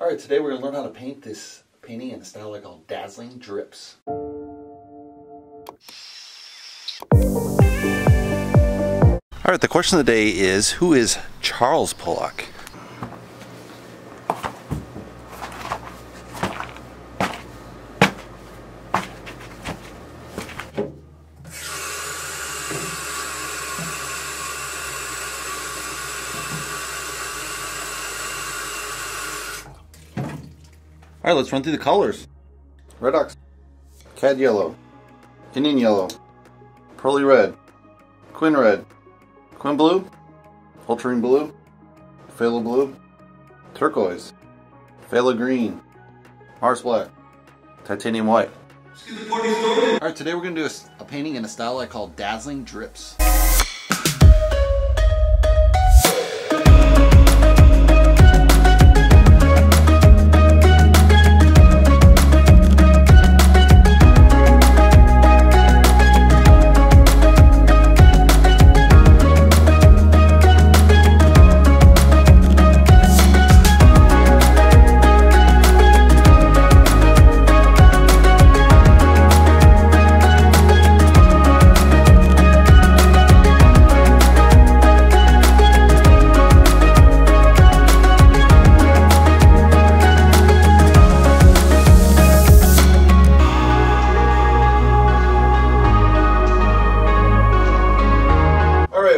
Alright, today we're going to learn how to paint this painting in a style I call Dazzling Drips. Alright, the question of the day is, who is Charles Pollock? Alright, let's run through the colors. Red Ox, Cad Yellow, Indian Yellow, Pearly Red, Quin Blue, Ultramarine Blue, Phthalo Blue, Turquoise, Phthalo Green, Mars Black, Titanium White. Alright, today we're going to do a painting in a style I call Dazzling Drips.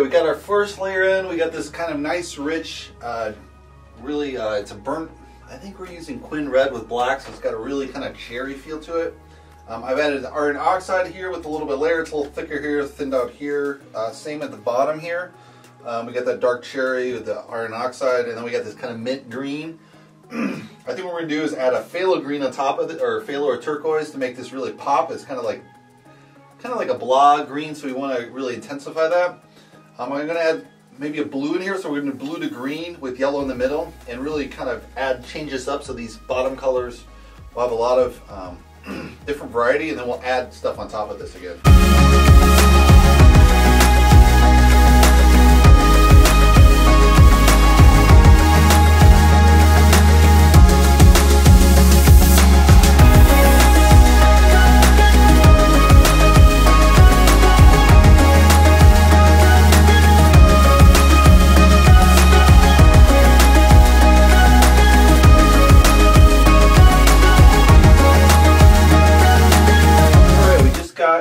We got our first layer in. We got this kind of nice, rich, it's a burnt, I think we're using Quin Red with black, so it's got a really kind of cherry feel to it. I've added iron oxide here with a little bit of layer. It's a little thicker here, thinned out here. Same at the bottom here. We got that dark cherry with the iron oxide, and then we got this kind of mint green. I think what we're going to do is add a phthalo green on top of it, or phthalo or turquoise, to make this really pop. It's kind of like a blah green, so we want to really intensify that. I'm going to add maybe a blue in here, so we're going to blue to green with yellow in the middle, and really kind of change this up so these bottom colors will have a lot of different variety, and then we'll add stuff on top of this again.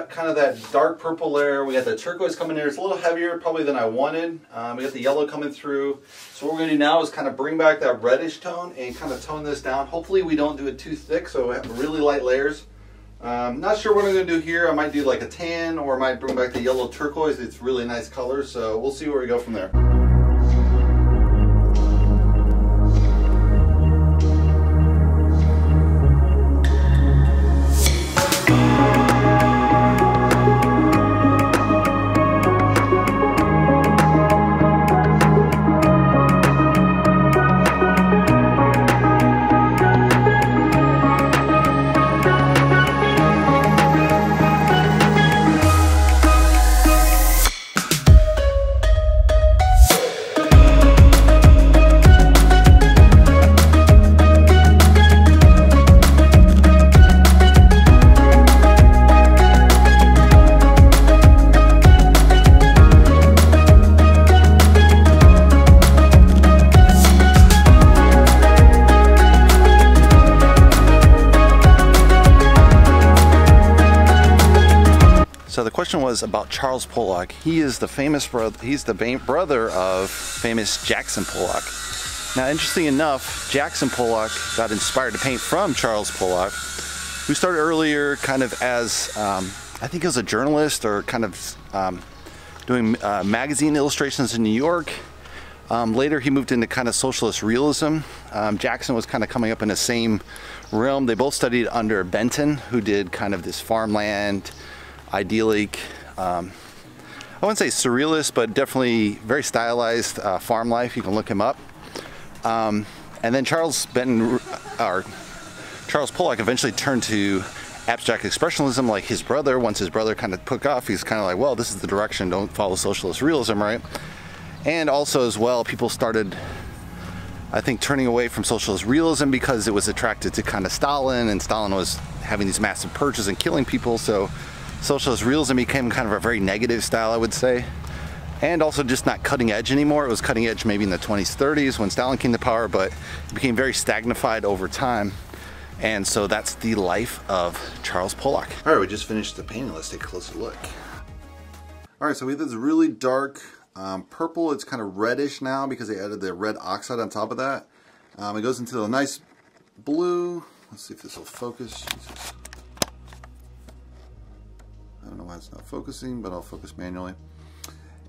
Kind of that dark purple layer. We got the turquoise coming in there. It's a little heavier probably than I wanted. We got the yellow coming through. So what we're going to do now is kind of bring back that reddish tone and kind of tone this down. Hopefully we don't do it too thick, so we have really light layers. Not sure what I'm going to do here. I might do like a tan, or I might bring back the yellow turquoise. It's really nice color, so we'll see where we go from there. So the question was about Charles Pollock. He is the famous brother. He's the brother of famous Jackson Pollock. Now, interesting enough, Jackson Pollock got inspired to paint from Charles Pollock, who started earlier kind of as I think he was a journalist, or kind of doing magazine illustrations in New York. Later, he moved into kind of socialist realism. Jackson was kind of coming up in the same realm. They both studied under Benton, who did kind of this farmland, idyllic, I wouldn't say surrealist, but definitely very stylized farm life. You can look him up. And then Charles Pollock eventually turned to abstract expressionism like his brother. Once his brother kind of took off, he's kind of like, well, this is the direction, don't follow socialist realism, right? And also as well, people started I think turning away from socialist realism because it was attracted to kind of Stalin, and Stalin was having these massive purges and killing people, so socialist realism became kind of a very negative style, I would say. And also just not cutting edge anymore. It was cutting edge maybe in the 20s, 30s when Stalin came to power, but it became very stagnified over time. And so that's the life of Charles Pollock. All right, we just finished the painting. Let's take a closer look. All right, so we have this really dark purple. It's kind of reddish now because they added the red oxide on top of that. It goes into a nice blue. Let's see if this will focus. Jesus. I don't know why it's not focusing, but I'll focus manually.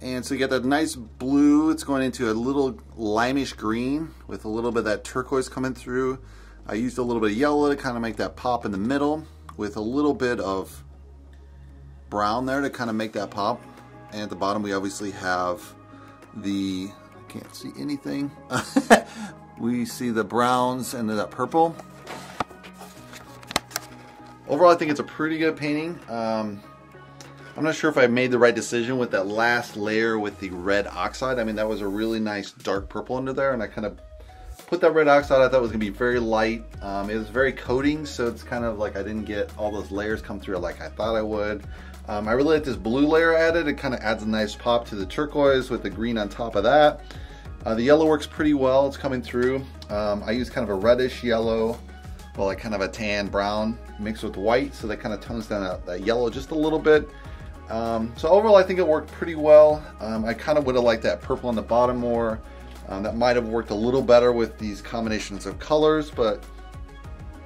And so you get that nice blue. It's going into a little limeish green with a little bit of that turquoise coming through. I used a little bit of yellow to kind of make that pop in the middle with a little bit of brown there to kind of make that pop. And at the bottom we obviously have the, I can't see anything. We see the browns and that purple. Overall I think it's a pretty good painting. I'm not sure if I made the right decision with that last layer with the red oxide. I mean, that was a really nice dark purple under there, and I kind of put that red oxide. I thought it was gonna be very light. It was very coating, so it's kind of like I didn't get all those layers come through like I thought I would. I really like this blue layer added. It kind of adds a nice pop to the turquoise with the green on top of that. The yellow works pretty well. It's coming through. I use kind of a reddish yellow, well, like kind of a tan brown mixed with white, so that kind of tones down that yellow just a little bit. So overall I think it worked pretty well. I kind of would have liked that purple on the bottom more. That might have worked a little better with these combinations of colors, but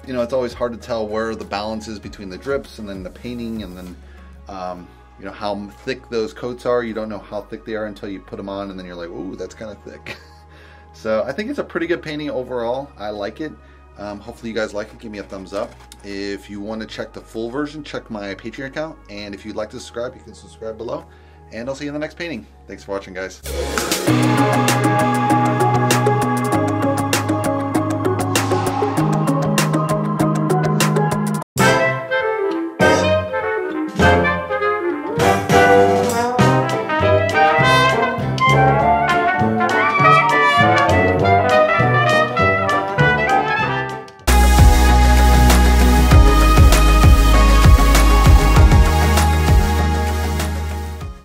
you know, it's always hard to tell where the balance is between the drips and then the painting, and then you know, how thick those coats are. You don't know how thick they are until you put them on, and then you're like, ooh, that's kind of thick. So I think it's a pretty good painting overall. I like it. Hopefully you guys like it. Give me a thumbs up. If you want to check the full version, check my Patreon account. And if you'd like to subscribe, you can subscribe below. And I'll see you in the next painting. Thanks for watching, guys.